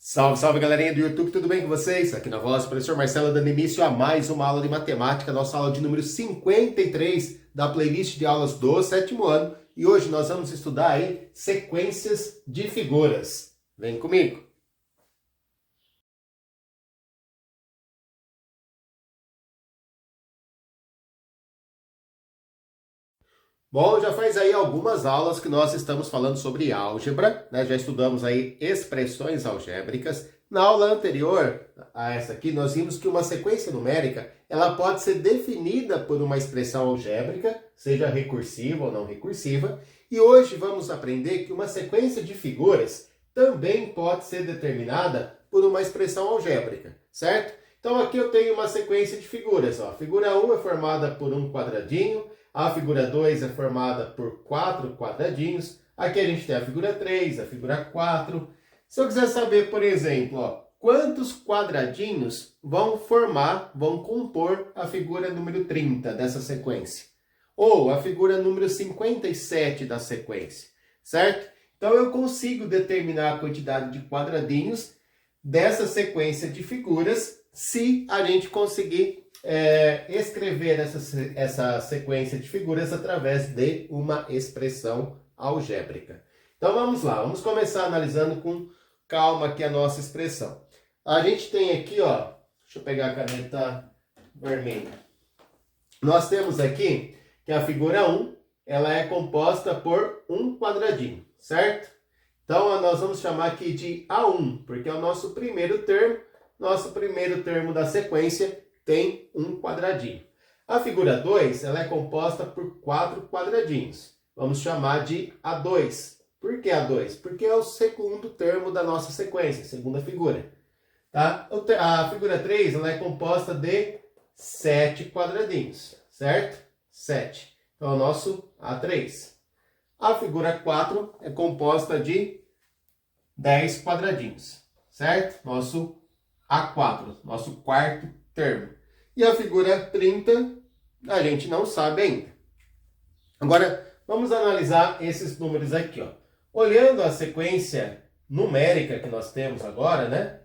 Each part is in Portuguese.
Salve, salve galerinha do YouTube, tudo bem com vocês? Aqui na voz, o professor Marcelo dando início a mais uma aula de matemática, nossa aula de número 53 da playlist de aulas do sétimo ano. E hoje nós vamos estudar aí sequências de figuras. Vem comigo! Bom, já faz aí algumas aulas que nós estamos falando sobre álgebra, né? Já estudamos aí expressões algébricas. Na aula anterior a essa aqui, nós vimos que uma sequência numérica, ela pode ser definida por uma expressão algébrica, seja recursiva ou não recursiva. E hoje vamos aprender que uma sequência de figuras também pode ser determinada por uma expressão algébrica, certo? Então aqui eu tenho uma sequência de figuras, ó. Figura 1 é formada por um quadradinho, a figura 2 é formada por 4 quadradinhos. Aqui a gente tem a figura 3, a figura 4. Se eu quiser saber, por exemplo, ó, quantos quadradinhos vão compor a figura número 30 dessa sequência? Ou a figura número 57 da sequência, certo? Então eu consigo determinar a quantidade de quadradinhos dessa sequência de figuras se a gente conseguir escrever essa sequência de figuras através de uma expressão algébrica. Então vamos lá, vamos começar analisando com calma aqui a nossa expressão. A gente tem aqui, ó, deixa eu pegar a caneta vermelha. Nós temos aqui que a figura 1, ela é composta por um quadradinho, certo? Então nós vamos chamar aqui de A1, porque é o nosso primeiro termo. Nosso primeiro termo da sequência tem um quadradinho. A figura 2, ela é composta por 4 quadradinhos. Vamos chamar de A2. Por que A2? Porque é o segundo termo da nossa sequência, segunda figura. Tá? A figura 3, ela é composta de 7 quadradinhos, certo? 7. Então é o nosso A3. A figura 4 é composta de 10 quadradinhos, certo? Nosso A4, nosso quarto termo. E a figura 30, a gente não sabe ainda. Agora, vamos analisar esses números aqui, ó. Olhando a sequência numérica que nós temos agora, né?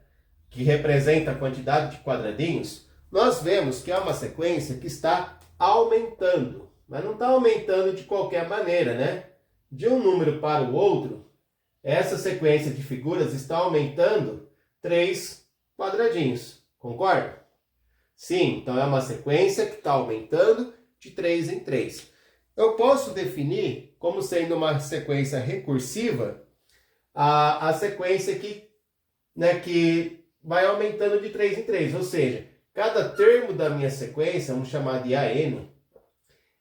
Que representa a quantidade de quadradinhos, nós vemos que é uma sequência que está aumentando. Mas não está aumentando de qualquer maneira, né? De um número para o outro, essa sequência de figuras está aumentando 3 quadradinhos. Concorda? Sim, então é uma sequência que está aumentando de 3 em 3. Eu posso definir como sendo uma sequência recursiva a sequência que vai aumentando de 3 em 3. Ou seja, cada termo da minha sequência, vamos chamar de AN,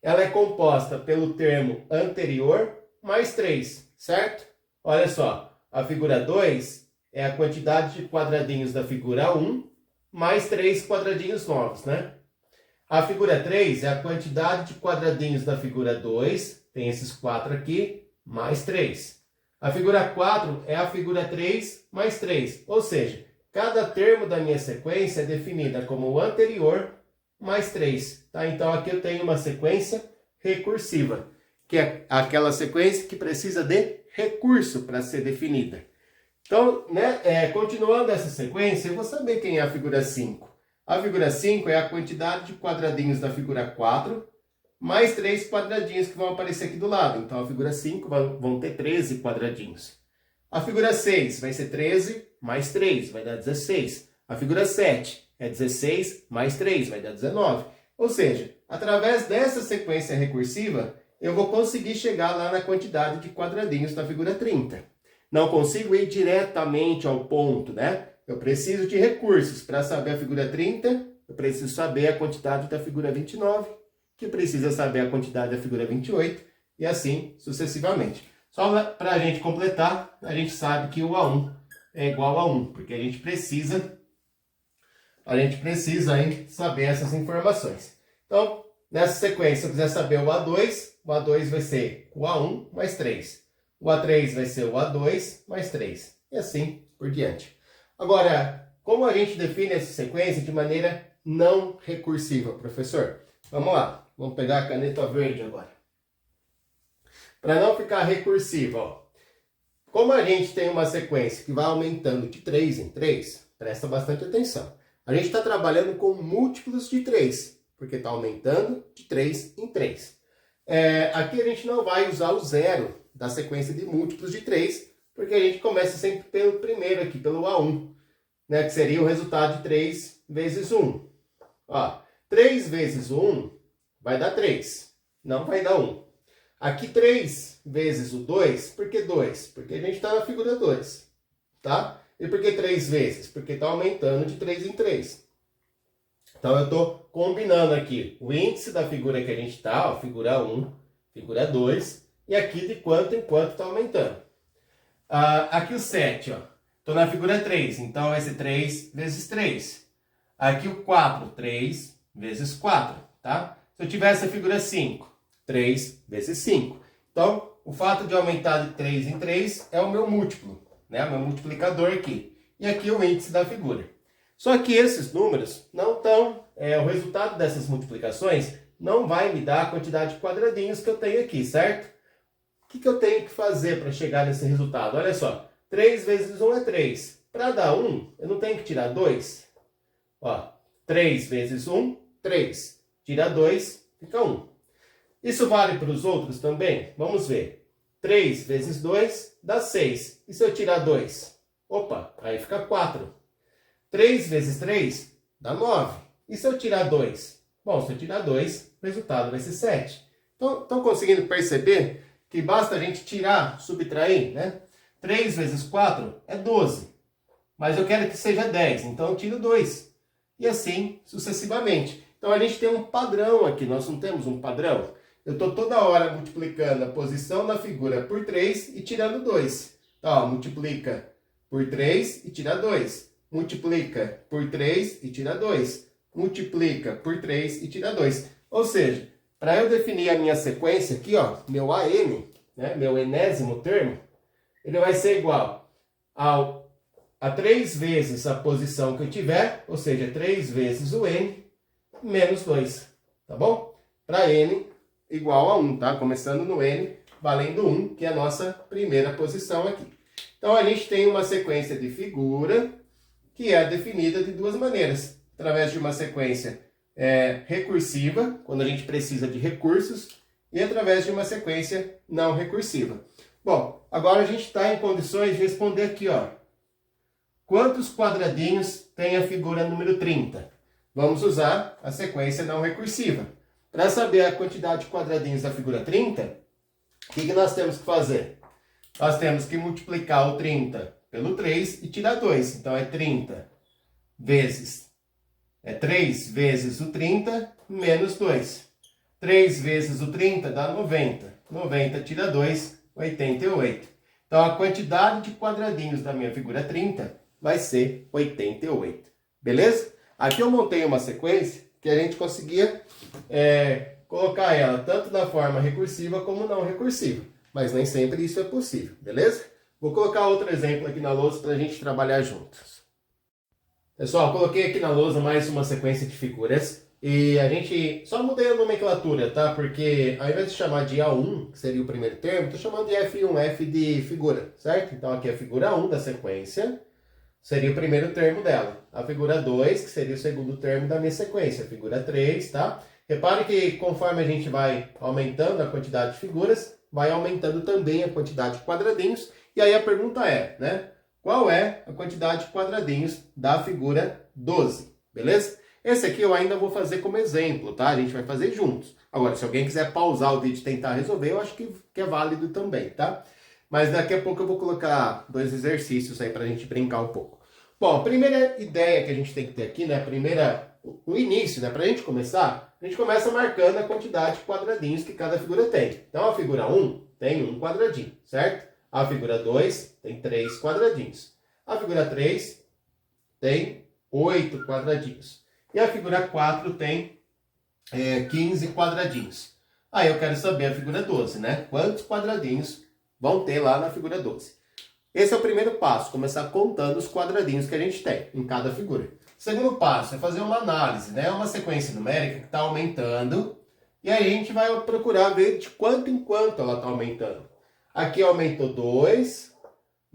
ela é composta pelo termo anterior mais 3, certo? Olha só, a figura 2 é a quantidade de quadradinhos da figura 1 mais 3 quadradinhos novos, né? A figura 3 é a quantidade de quadradinhos da figura 2, tem esses 4 aqui, mais 3. A figura 4 é a figura 3 mais 3, ou seja, cada termo da minha sequência é definida como o anterior mais 3. Tá? Então aqui eu tenho uma sequência recursiva, que é aquela sequência que precisa de recurso para ser definida. Então, continuando essa sequência, eu vou saber quem é a figura 5. A figura 5 é a quantidade de quadradinhos da figura 4, mais 3 quadradinhos que vão aparecer aqui do lado. Então, a figura 5 vão ter 13 quadradinhos. A figura 6 vai ser 13 mais 3, vai dar 16. A figura 7 é 16 mais 3, vai dar 19. Ou seja, através dessa sequência recursiva, eu vou conseguir chegar lá na quantidade de quadradinhos da figura 30. Não consigo ir diretamente ao ponto, né? Eu preciso de recursos. Para saber a figura 30, eu preciso saber a quantidade da figura 29, que precisa saber a quantidade da figura 28, e assim sucessivamente. Só para a gente completar, a gente sabe que o A1 é igual a 1, porque a gente precisa aí saber essas informações. Então, nessa sequência, se eu quiser saber o A2 vai ser o A1 mais 3. O A3 vai ser o A2 mais 3. E assim por diante. Agora, como a gente define essa sequência de maneira não recursiva, professor? Vamos lá. Vamos pegar a caneta verde agora. Para não ficar recursiva, ó. como a gente tem uma sequência que vai aumentando de 3 em 3, presta bastante atenção. A gente está trabalhando com múltiplos de 3, porque está aumentando de 3 em 3. Aqui a gente não vai usar o zero da sequência de múltiplos de 3, porque a gente começa sempre pelo primeiro aqui, pelo A1, né, que seria o resultado de 3 vezes 1. Ó, 3 vezes 1 vai dar 3, não vai dar 1. Aqui 3 vezes o 2, por que 2? Porque a gente está na figura 2, tá? E por que 3 vezes? Porque está aumentando de 3 em 3. Então eu estou combinando aqui o índice da figura que a gente está, ó, figura 1, figura 2, e aqui de quanto em quanto está aumentando. Aqui o 7, ó, estou na figura 3, então vai ser 3 vezes 3. Aqui o 4, 3 vezes 4, tá? Se eu tivesse a figura 5, 3 vezes 5. Então, o fato de aumentar de 3 em 3 é o meu múltiplo, né? O meu multiplicador aqui. E aqui o índice da figura. Só que esses números não estão... o resultado dessas multiplicações não vai me dar a quantidade de quadradinhos que eu tenho aqui, certo? O que eu tenho que fazer para chegar nesse resultado? Olha só, 3 vezes 1 é 3. Para dar 1, eu não tenho que tirar 2? Ó, 3 vezes 1, 3. Tira 2, fica 1. Isso vale para os outros também? Vamos ver. 3 vezes 2 dá 6. E se eu tirar 2? Opa, aí fica 4. 3 vezes 3 dá 9. E se eu tirar 2? Bom, se eu tirar 2, o resultado vai ser 7. Então, estão conseguindo perceber que basta a gente tirar, subtrair, né? 3 vezes 4 é 12. Mas eu quero que seja 10, então eu tiro 2. E assim sucessivamente. Então a gente tem um padrão aqui, nós não temos um padrão? Eu estou toda hora multiplicando a posição da figura por 3 e tirando 2. Então, ó, multiplica por 3 e tira 2. Multiplica por 3 e tira 2. Multiplica por 3 e tira 2. Ou seja, para eu definir a minha sequência aqui, ó, meu AN, né, meu enésimo termo, ele vai ser igual a 3 vezes a posição que eu tiver, ou seja, 3 vezes o N, menos 2, tá bom? Para N igual a 1, tá? Começando no N, valendo 1, que é a nossa primeira posição aqui. Então, a gente tem uma sequência de figura que é definida de duas maneiras. Através de uma sequência recursiva, quando a gente precisa de recursos, e através de uma sequência não recursiva. Bom, agora a gente está em condições de responder aqui, ó. Quantos quadradinhos tem a figura número 30? Vamos usar a sequência não recursiva. Para saber a quantidade de quadradinhos da figura 30, o que nós temos que fazer? Nós temos que multiplicar o 30 pelo 3 e tirar 2. Então, é 30 vezes... 3 vezes o 30 menos 2. 3 vezes o 30 dá 90. 90 tira 2, 88. Então, a quantidade de quadradinhos da minha figura 30 vai ser 88. Beleza? Aqui eu montei uma sequência que a gente conseguia colocar ela tanto na forma recursiva como não recursiva. Mas nem sempre isso é possível, beleza? Vou colocar outro exemplo aqui na lousa para a gente trabalhar juntos. Pessoal, coloquei aqui na lousa mais uma sequência de figuras. E a gente só mudei a nomenclatura, tá? Porque ao invés de chamar de A1, que seria o primeiro termo, estou chamando de F1, F de figura, certo? Então aqui é a figura 1 da sequência, seria o primeiro termo dela. A figura 2, que seria o segundo termo da minha sequência. A figura 3, tá? Repare que conforme a gente vai aumentando a quantidade de figuras, vai aumentando também a quantidade de quadradinhos. E aí a pergunta é, né? Qual é a quantidade de quadradinhos da figura 12? Beleza? Esse aqui eu ainda vou fazer como exemplo, tá? A gente vai fazer juntos. Agora, se alguém quiser pausar o vídeo e tentar resolver, eu acho que é válido também, tá? Mas daqui a pouco eu vou colocar 2 exercícios aí pra gente brincar um pouco. Bom, a primeira ideia que a gente tem que ter aqui, né? O início, né? Pra gente começar, a gente começa marcando a quantidade de quadradinhos que cada figura tem. Então, a figura 1 tem 1 quadradinho, certo? A figura 2 tem 3 quadradinhos. A figura 3 tem 8 quadradinhos. E a figura 4 tem 15 quadradinhos. Aí eu quero saber a figura 12, né? Quantos quadradinhos vão ter lá na figura 12? Esse é o primeiro passo, começar contando os quadradinhos que a gente tem em cada figura. Segundo passo é fazer uma análise, né? Uma sequência numérica que está aumentando. E aí a gente vai procurar ver de quanto em quanto ela está aumentando. Aqui aumentou 2,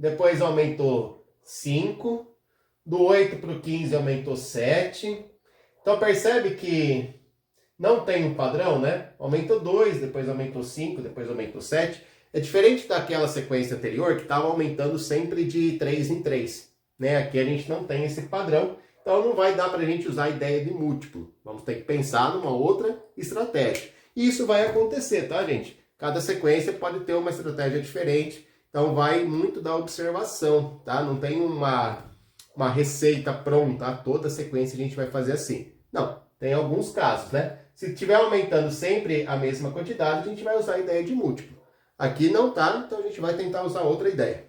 depois aumentou 5, do 8 para o 15 aumentou 7. Então percebe que não tem um padrão, né? Aumentou 2, depois aumentou 5, depois aumentou 7. É diferente daquela sequência anterior que estava aumentando sempre de 3 em 3. Né? Aqui a gente não tem esse padrão, então não vai dar para a gente usar a ideia de múltiplo. Vamos ter que pensar numa outra estratégia. E isso vai acontecer, tá, gente? Cada sequência pode ter uma estratégia diferente, então vai muito da observação, tá? Não tem uma receita pronta, toda sequência a gente vai fazer assim. Não, tem alguns casos, né? Se estiver aumentando sempre a mesma quantidade, a gente vai usar a ideia de múltiplo. Aqui não tá, então a gente vai tentar usar outra ideia.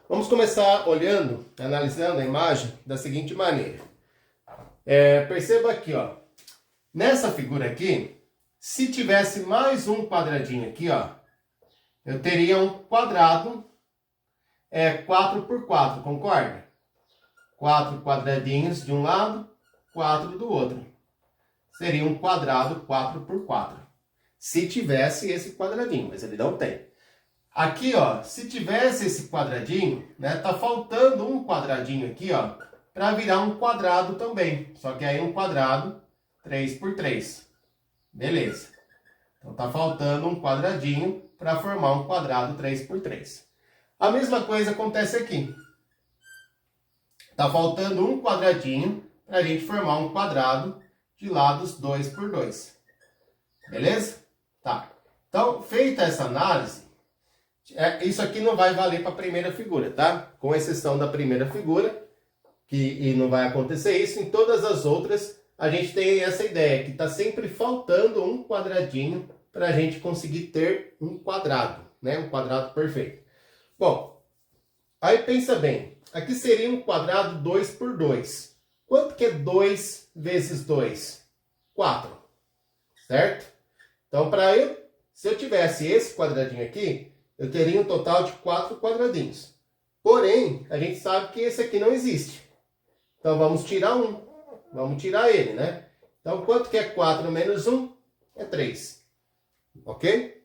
Vamos começar olhando, analisando a imagem da seguinte maneira. Perceba aqui, ó. Nessa figura aqui, se tivesse mais um quadradinho aqui, ó, eu teria um quadrado 4 por 4, concorda? 4 quadradinhos de um lado, 4 do outro. Seria um quadrado 4 por 4. Se tivesse esse quadradinho, mas ele não tem. Aqui, ó, se tivesse esse quadradinho, né, tá faltando um quadradinho aqui, ó, para virar um quadrado também. Só que aí um quadrado 3 por 3. Beleza. Então tá faltando um quadradinho para formar um quadrado 3 por 3. A mesma coisa acontece aqui. Tá faltando um quadradinho para a gente formar um quadrado de lados 2 por 2. Beleza? Tá. Então, feita essa análise, isso aqui não vai valer para a primeira figura, tá? Com exceção da primeira figura, e não vai acontecer isso. Em todas as outras, a gente tem essa ideia, que está sempre faltando um quadradinho para a gente conseguir ter um quadrado, né? Um quadrado perfeito. Bom, aí pensa bem, aqui seria um quadrado 2 por 2. Quanto que é 2 vezes 2? 4, certo? Então, se eu tivesse esse quadradinho aqui, eu teria um total de 4 quadradinhos. Porém, a gente sabe que esse aqui não existe. Então, vamos tirar um. Vamos tirar ele, né? Então, quanto que é 4 menos 1? É 3. Ok?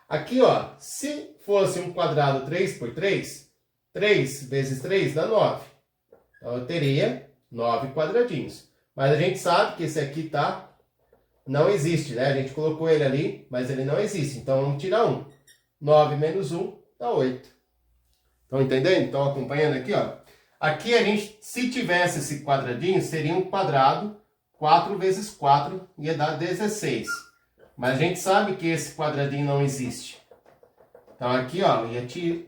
Aqui, ó, se fosse um quadrado 3 por 3, 3 vezes 3 dá 9. Então, eu teria 9 quadradinhos. Mas a gente sabe que esse aqui não existe, né? A gente colocou ele ali, mas ele não existe. Então, vamos tirar 1. 9 menos 1 dá 8. Estão entendendo? Estão acompanhando aqui, ó? Aqui a gente, se tivesse esse quadradinho, seria um quadrado, 4 vezes 4 ia dar 16. Mas a gente sabe que esse quadradinho não existe. Então aqui, ó,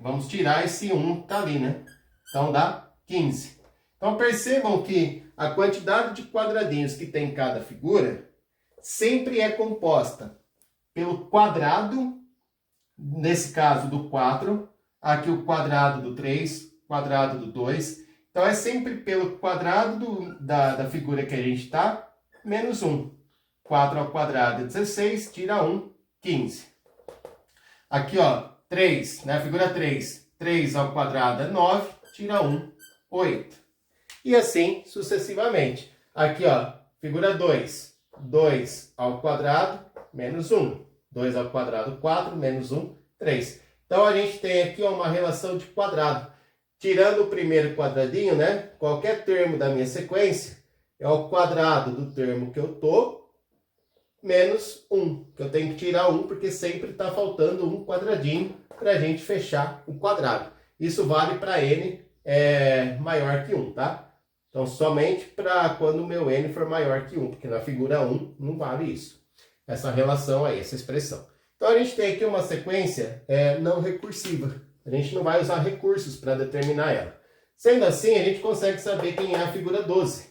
vamos tirar esse 1 que tá ali, né? Então dá 15. Então percebam que a quantidade de quadradinhos que tem em cada figura sempre é composta pelo quadrado, nesse caso do 4, aqui o quadrado do 3, quadrado do 2. Então é sempre pelo quadrado da figura que a gente está, menos 1. 4 ao quadrado é 16, tira 1, 15. Aqui, ó, 3, né? Figura 3. 3 ao quadrado é 9, tira 1, 8. E assim sucessivamente. Aqui, ó, figura 2. 2 ao quadrado, menos 1. 2 ao quadrado, 4, menos 1, 3. Então, a gente tem aqui ó, uma relação de quadrado. Tirando o primeiro quadradinho, né? Qualquer termo da minha sequência é o quadrado do termo que eu tô, menos 1. Que eu tenho que tirar 1, porque sempre está faltando um quadradinho para a gente fechar o quadrado. Isso vale para n maior que 1, tá? Então, somente para quando o meu n for maior que 1, porque na figura 1 não vale isso. Essa relação aí, essa expressão. Então, a gente tem aqui uma sequência não recursiva. A gente não vai usar recursos para determinar ela. Sendo assim, a gente consegue saber quem é a figura 12.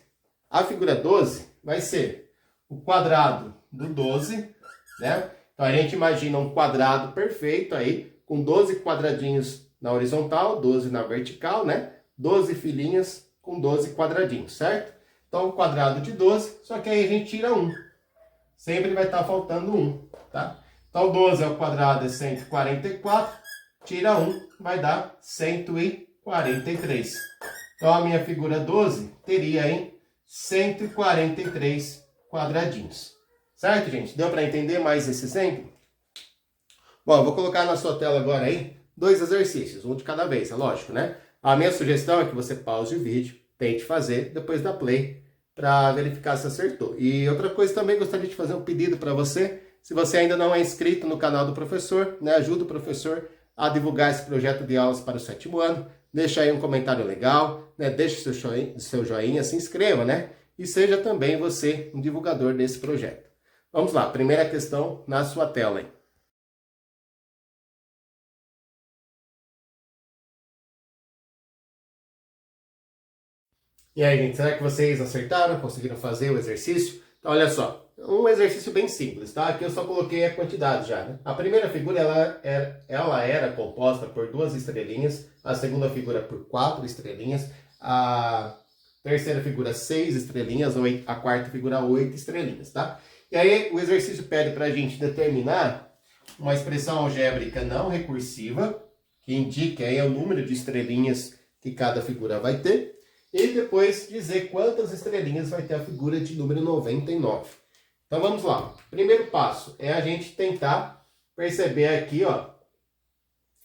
A figura 12 vai ser o quadrado do 12, né? Então, a gente imagina um quadrado perfeito aí, com 12 quadradinhos na horizontal, 12 na vertical, né? 12 filinhas com 12 quadradinhos, certo? Então, o quadrado de 12, só que aí a gente tira 1. Sempre vai estar faltando 1, tá? Então, 12 ao quadrado é 144, tira 1, vai dar 143. Então, a minha figura 12 teria aí 143 quadradinhos. Certo, gente? Deu para entender mais esse exemplo? Bom, eu vou colocar na sua tela agora aí 2 exercícios, um de cada vez, é lógico, né? A minha sugestão é que você pause o vídeo, tente fazer, depois dá play para verificar se acertou. E outra coisa também, gostaria de fazer um pedido para você. Se você ainda não é inscrito no canal do professor, né, ajuda o professor a divulgar esse projeto de aulas para o 7º ano. Deixa aí um comentário legal, né, deixe seu joinha, se inscreva, né? E seja também você um divulgador desse projeto. Vamos lá, primeira questão na sua tela aí. E aí, gente, será que vocês acertaram? Conseguiram fazer o exercício? Então, olha só, um exercício bem simples, tá? Aqui eu só coloquei a quantidade já, né? A primeira figura, ela era composta por 2 estrelinhas, a segunda figura por 4 estrelinhas, a terceira figura 6 estrelinhas, a quarta figura 8 estrelinhas, tá? E aí o exercício pede para a gente determinar uma expressão algébrica não recursiva, que indique aí o número de estrelinhas que cada figura vai ter, e depois dizer quantas estrelinhas vai ter a figura de número 99. Então vamos lá. Primeiro passo é a gente tentar perceber aqui, ó,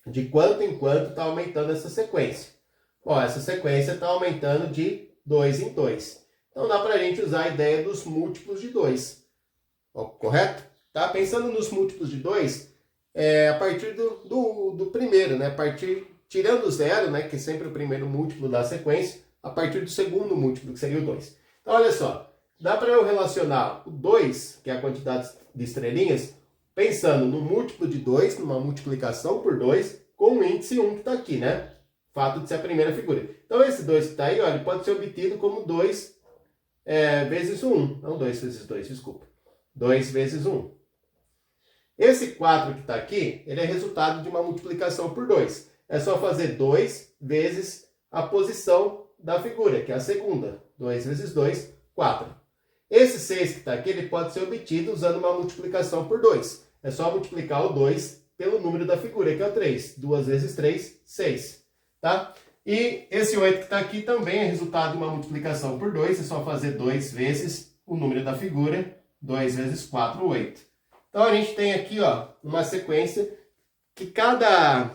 de quanto em quanto está aumentando essa sequência. Ó, essa sequência está aumentando de 2 em 2. Então dá para a gente usar a ideia dos múltiplos de 2. Ó, correto? Tá? Pensando nos múltiplos de 2, a partir do primeiro, né? Tirando o zero, né? Que é sempre o primeiro múltiplo da sequência, a partir do segundo múltiplo, que seria o 2. Então, olha só, dá para eu relacionar o 2, que é a quantidade de estrelinhas, pensando no múltiplo de 2, numa multiplicação por 2, com o índice 1 que está aqui, né? Fato de ser a primeira figura. Então, esse 2 que está aí, ó, ele pode ser obtido como 2 vezes 1. Não 2 vezes 2, desculpa. 2 vezes 1. Esse 4 que está aqui, ele é resultado de uma multiplicação por 2. É só fazer 2 vezes a posição da figura, que é a segunda. 2 vezes 2, 4. Esse 6 que está aqui, ele pode ser obtido usando uma multiplicação por 2. É só multiplicar o 2 pelo número da figura, que é o 3. 2 vezes 3, 6. Tá? E esse 8 que está aqui também é resultado de uma multiplicação por 2. É só fazer 2 vezes o número da figura. 2 vezes 4, 8. Então a gente tem aqui, ó, uma sequência que cada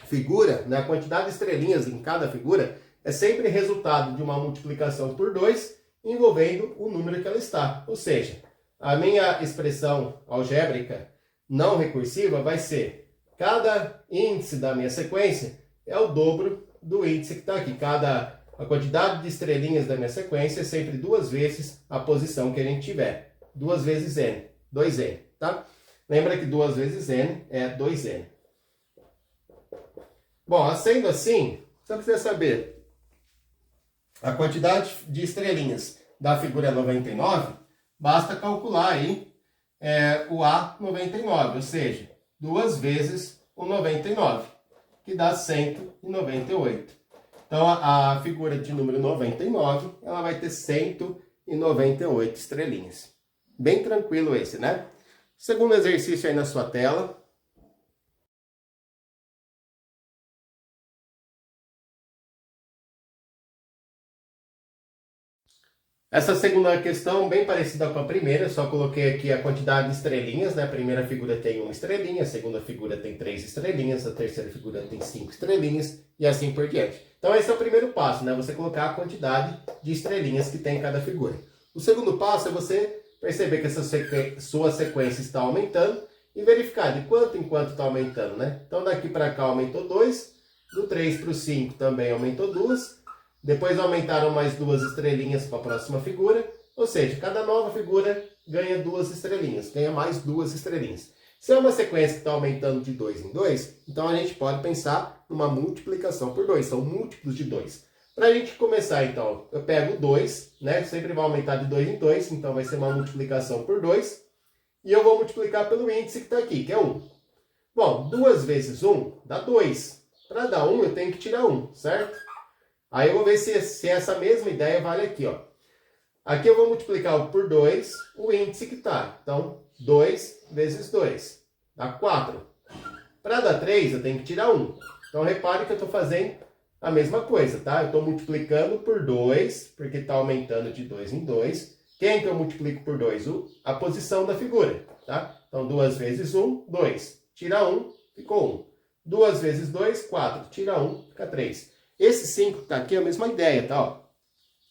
figura, né, a quantidade de estrelinhas em cada figura, é sempre resultado de uma multiplicação por 2 envolvendo o número que ela está. Ou seja, a minha expressão algébrica não recursiva vai ser cada índice da minha sequência é o dobro do índice que está aqui. A quantidade de estrelinhas da minha sequência é sempre 2 vezes a posição que a gente tiver. 2 vezes n, 2n, tá? Lembra que 2 vezes n é 2n. Bom, sendo assim, se eu quiser saber a quantidade de estrelinhas da figura 99, basta calcular aí o A99, ou seja, 2 vezes o 99, que dá 198. Então, a figura de número 99, ela vai ter 198 estrelinhas. Bem tranquilo esse, né? Segundo exercício aí na sua tela. Essa segunda questão, bem parecida com a primeira, só coloquei aqui a quantidade de estrelinhas, né? A primeira figura tem 1 estrelinha, a segunda figura tem 3 estrelinhas, a terceira figura tem 5 estrelinhas e assim por diante. Então esse é o primeiro passo, né? Você colocar a quantidade de estrelinhas que tem em cada figura. O segundo passo é você perceber que essa sua sequência está aumentando e verificar de quanto em quanto está aumentando, né? Então daqui para cá aumentou 2, do 3 para o 5 também aumentou 2, depois aumentaram mais 2 estrelinhas para a próxima figura, ou seja, cada nova figura ganha 2 estrelinhas, ganha mais 2 estrelinhas. Se é uma sequência que está aumentando de 2 em 2, então a gente pode pensar numa multiplicação por 2, são múltiplos de 2. Para a gente começar, então, eu pego 2, né? Sempre vai aumentar de 2 em 2, então vai ser uma multiplicação por 2. E eu vou multiplicar pelo índice que está aqui, que é 1. Bom, 2 vezes 1 dá 2. Para dar 1, eu tenho que tirar 1, certo? Aí eu vou ver se essa mesma ideia vale aqui, ó. Aqui eu vou multiplicar por 2 o índice que está. Então, 2 vezes 2 dá 4. Para dar 3, eu tenho que tirar 1. Então, repare que eu estou fazendo a mesma coisa, tá? Eu estou multiplicando por 2, porque está aumentando de 2 em 2. Quem que eu multiplico por 2? A posição da figura, tá? Então, 2 vezes 1, 2. Tira 1, ficou 1. 2 vezes 2, 4. Tira 1, fica 3. Esse 5 que está aqui é a mesma ideia, tá? Ó.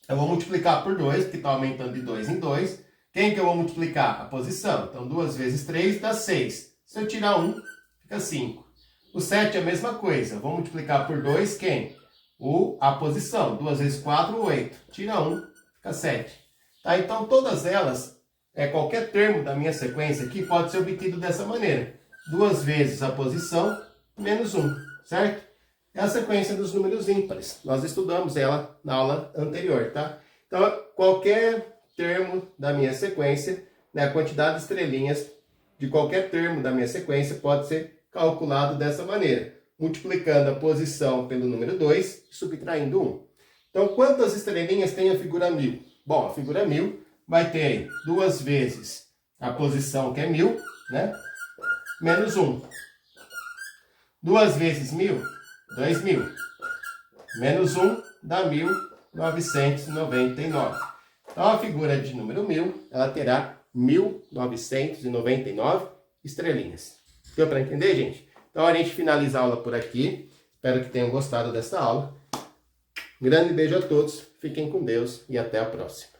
Eu vou multiplicar por 2, que está aumentando de 2 em 2. Quem que eu vou multiplicar? A posição. Então, 2 vezes 3 dá 6. Se eu tirar 1, fica 5. O 7 é a mesma coisa. Eu vou multiplicar por 2, quem? A posição. 2 vezes 4, 8. Tira 1, fica 7. Tá? Então, todas elas, qualquer termo da minha sequência aqui pode ser obtido dessa maneira. 2 vezes a posição, menos 1, certo? É a sequência dos números ímpares. Nós estudamos ela na aula anterior, tá? Então, qualquer termo da minha sequência, né, a quantidade de estrelinhas de qualquer termo da minha sequência pode ser calculado dessa maneira, multiplicando a posição pelo número 2 e subtraindo 1. Então, quantas estrelinhas tem a figura 1000? Bom, a figura 1000 vai ter aí 2 vezes a posição, que é 1000, né? Menos 1. 2 vezes 1000, 2000. Menos 1 dá 1999. Então, a figura de número 1000, ela terá 1999 estrelinhas. Deu para entender, gente? Então, a gente finaliza a aula por aqui. Espero que tenham gostado dessa aula. Um grande beijo a todos, fiquem com Deus e até a próxima.